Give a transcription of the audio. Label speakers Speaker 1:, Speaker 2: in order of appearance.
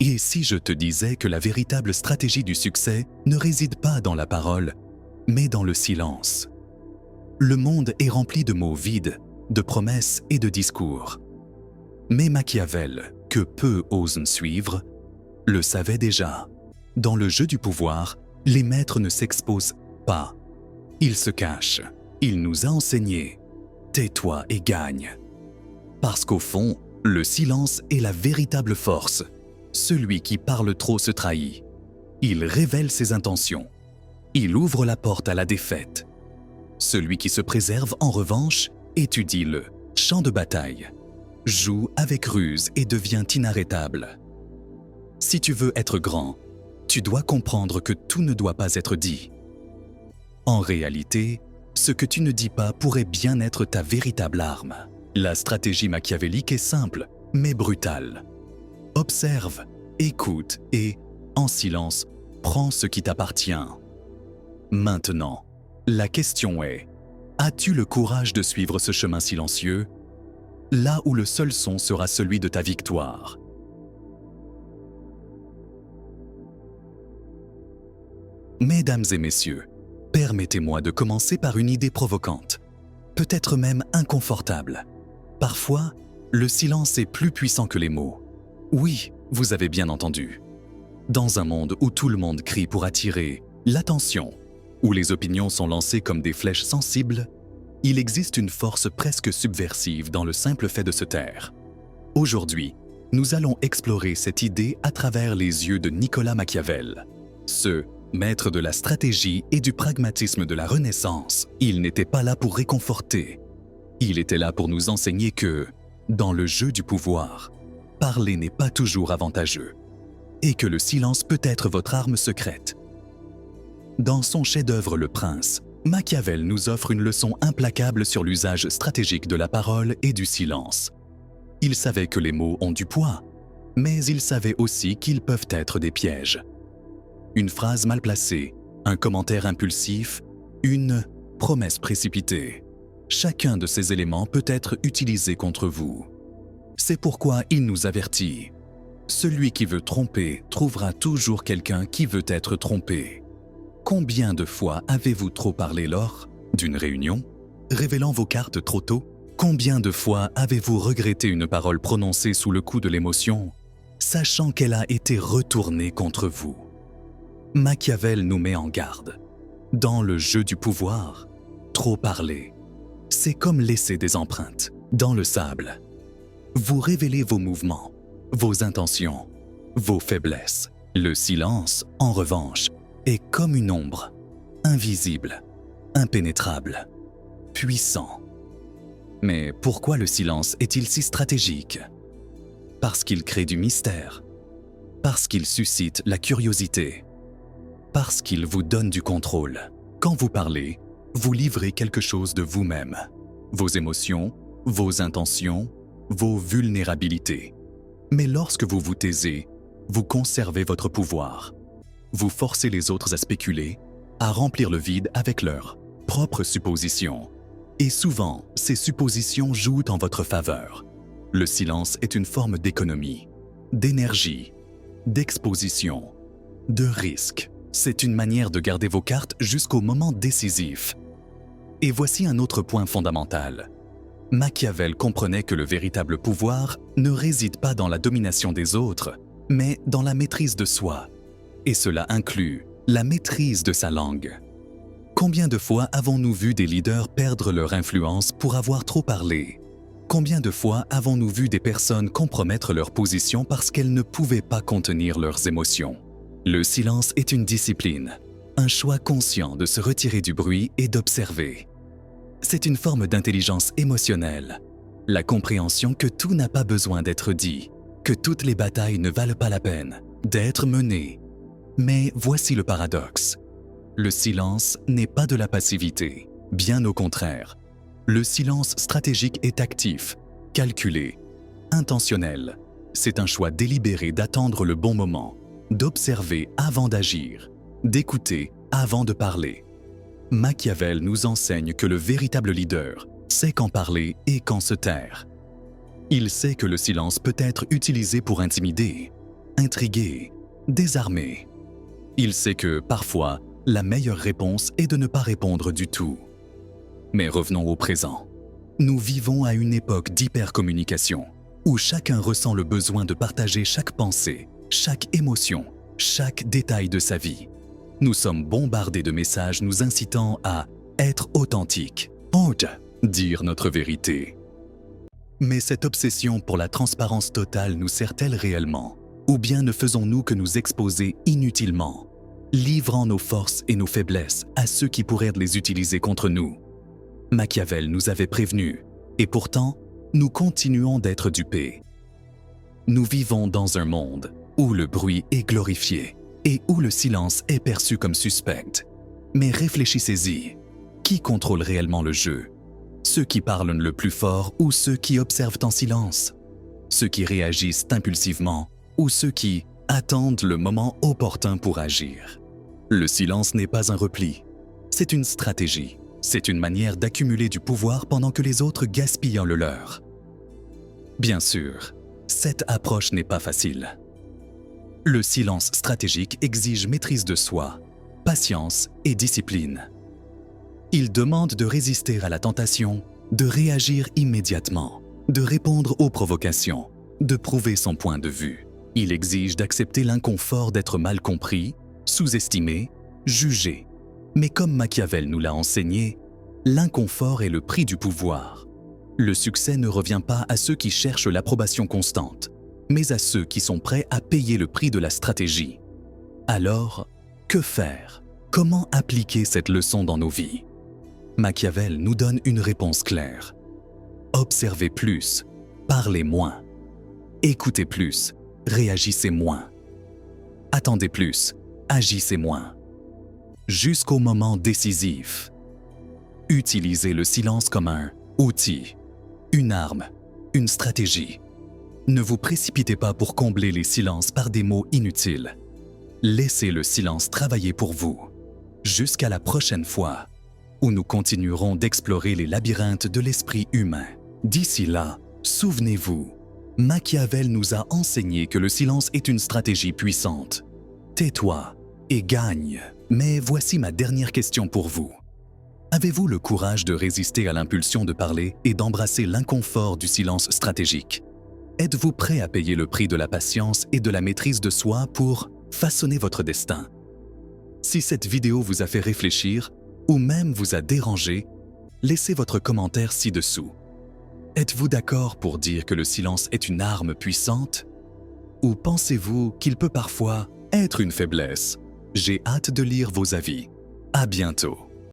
Speaker 1: Et si je te disais que la véritable stratégie du succès ne réside pas dans la parole, mais dans le silence? Le monde est rempli de mots vides, de promesses et de discours. Mais Machiavel, que peu osent suivre, le savait déjà. Dans le jeu du pouvoir, les maîtres ne s'exposent pas. Ils se cachent. Il nous a enseigné « tais-toi et gagne ». Parce qu'au fond, le silence est la véritable force. Celui qui parle trop se trahit. Il révèle ses intentions. Il ouvre la porte à la défaite. Celui qui se préserve, en revanche, étudie le champ de bataille, joue avec ruse et devient inarrêtable. Si tu veux être grand, tu dois comprendre que tout ne doit pas être dit. En réalité, ce que tu ne dis pas pourrait bien être ta véritable arme. La stratégie machiavélique est simple, mais brutale. Observe, écoute et, en silence, prends ce qui t'appartient. Maintenant, la question est, as-tu le courage de suivre ce chemin silencieux, là où le seul son sera celui de ta victoire? Mesdames et messieurs, permettez-moi de commencer par une idée provocante, peut-être même inconfortable. Parfois, le silence est plus puissant que les mots. Oui, vous avez bien entendu. Dans un monde où tout le monde crie pour attirer l'attention, où les opinions sont lancées comme des flèches sensibles, il existe une force presque subversive dans le simple fait de se taire. Aujourd'hui, nous allons explorer cette idée à travers les yeux de Nicolas Machiavel. Ce maître de la stratégie et du pragmatisme de la Renaissance, il n'était pas là pour réconforter. Il était là pour nous enseigner que, dans le jeu du pouvoir, parler n'est pas toujours avantageux, et que le silence peut être votre arme secrète. Dans son chef-d'œuvre Le Prince, Machiavel nous offre une leçon implacable sur l'usage stratégique de la parole et du silence. Il savait que les mots ont du poids, mais il savait aussi qu'ils peuvent être des pièges. Une phrase mal placée, un commentaire impulsif, une promesse précipitée. Chacun de ces éléments peut être utilisé contre vous. C'est pourquoi il nous avertit. Celui qui veut tromper trouvera toujours quelqu'un qui veut être trompé. Combien de fois avez-vous trop parlé lors d'une réunion, révélant vos cartes trop tôt? Combien de fois avez-vous regretté une parole prononcée sous le coup de l'émotion, sachant qu'elle a été retournée contre vous? Machiavel nous met en garde. Dans le jeu du pouvoir, trop parler, c'est comme laisser des empreintes dans le sable. Vous révélez vos mouvements, vos intentions, vos faiblesses. Le silence, en revanche, est comme une ombre, invisible, impénétrable, puissant. Mais pourquoi le silence est-il si stratégique? Parce qu'il crée du mystère, parce qu'il suscite la curiosité, parce qu'il vous donne du contrôle. Quand vous parlez, vous livrez quelque chose de vous-même, vos émotions, vos intentions, vos vulnérabilités. Mais lorsque vous vous taisez, vous conservez votre pouvoir. Vous forcez les autres à spéculer, à remplir le vide avec leurs propres suppositions. Et souvent, ces suppositions jouent en votre faveur. Le silence est une forme d'économie, d'énergie, d'exposition, de risque. C'est une manière de garder vos cartes jusqu'au moment décisif. Et voici un autre point fondamental. Machiavel comprenait que le véritable pouvoir ne réside pas dans la domination des autres, mais dans la maîtrise de soi. Et cela inclut la maîtrise de sa langue. Combien de fois avons-nous vu des leaders perdre leur influence pour avoir trop parlé? Combien de fois avons-nous vu des personnes compromettre leur position parce qu'elles ne pouvaient pas contenir leurs émotions? Le silence est une discipline, un choix conscient de se retirer du bruit et d'observer. C'est une forme d'intelligence émotionnelle, la compréhension que tout n'a pas besoin d'être dit, que toutes les batailles ne valent pas la peine d'être menées. Mais voici le paradoxe. Le silence n'est pas de la passivité, bien au contraire. Le silence stratégique est actif, calculé, intentionnel. C'est un choix délibéré d'attendre le bon moment, d'observer avant d'agir, d'écouter avant de parler. Machiavel nous enseigne que le véritable leader sait quand parler et quand se taire. Il sait que le silence peut être utilisé pour intimider, intrigué, désarmé. Il sait que, parfois, la meilleure réponse est de ne pas répondre du tout. Mais revenons au présent. Nous vivons à une époque d'hypercommunication, où chacun ressent le besoin de partager chaque pensée, chaque émotion, chaque détail de sa vie. Nous sommes bombardés de messages nous incitant à être authentiques, dire notre vérité. Mais cette obsession pour la transparence totale nous sert-elle réellement? Ou bien ne faisons-nous que nous exposer inutilement, livrant nos forces et nos faiblesses à ceux qui pourraient les utiliser contre nous? Machiavel nous avait prévenus, et pourtant, nous continuons d'être dupés. Nous vivons dans un monde où le bruit est glorifié et où le silence est perçu comme suspect. Mais réfléchissez-y, qui contrôle réellement le jeu? Ceux qui parlent le plus fort ou ceux qui observent en silence? Ceux qui réagissent impulsivement ou ceux qui attendent le moment opportun pour agir? Le silence n'est pas un repli, c'est une stratégie. C'est une manière d'accumuler du pouvoir pendant que les autres gaspillent le leur. Bien sûr, cette approche n'est pas facile. Le silence stratégique exige maîtrise de soi, patience et discipline. Il demande de résister à la tentation, de réagir immédiatement, de répondre aux provocations, de prouver son point de vue. Il exige d'accepter l'inconfort d'être mal compris, sous-estimé, jugé. Mais comme Machiavel nous l'a enseigné, l'inconfort est le prix du pouvoir. Le succès ne revient pas à ceux qui cherchent l'approbation constante, mais à ceux qui sont prêts à payer le prix de la stratégie. Alors, que faire? Comment appliquer cette leçon dans nos vies? Machiavel nous donne une réponse claire. Observez plus, parlez moins. Écoutez plus, réagissez moins. Attendez plus, agissez moins. Jusqu'au moment décisif. Utilisez le silence comme un outil, une arme, une stratégie. Ne vous précipitez pas pour combler les silences par des mots inutiles. Laissez le silence travailler pour vous. Jusqu'à la prochaine fois, où nous continuerons d'explorer les labyrinthes de l'esprit humain. D'ici là, souvenez-vous, Machiavel nous a enseigné que le silence est une stratégie puissante. Tais-toi et gagne. Mais voici ma dernière question pour vous. Avez-vous le courage de résister à l'impulsion de parler et d'embrasser l'inconfort du silence stratégique? Êtes-vous prêt à payer le prix de la patience et de la maîtrise de soi pour façonner votre destin? Si cette vidéo vous a fait réfléchir ou même vous a dérangé, laissez votre commentaire ci-dessous. Êtes-vous d'accord pour dire que le silence est une arme puissante? Ou pensez-vous qu'il peut parfois être une faiblesse? J'ai hâte de lire vos avis. À bientôt.